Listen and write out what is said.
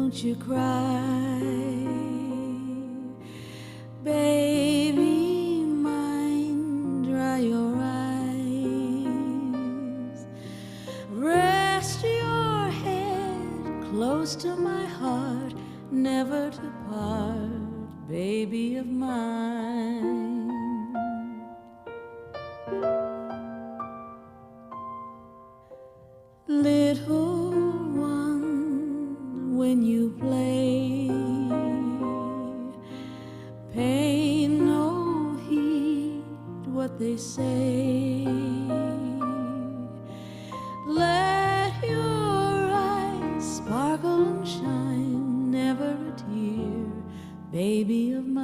don't you cry, baby mine, dry your eyes, rest your head close to my heart, never to part, baby of mine. Little one, when you play, pay no heed what they say. Let your eyes sparkle and shine, never a tear, baby of mine.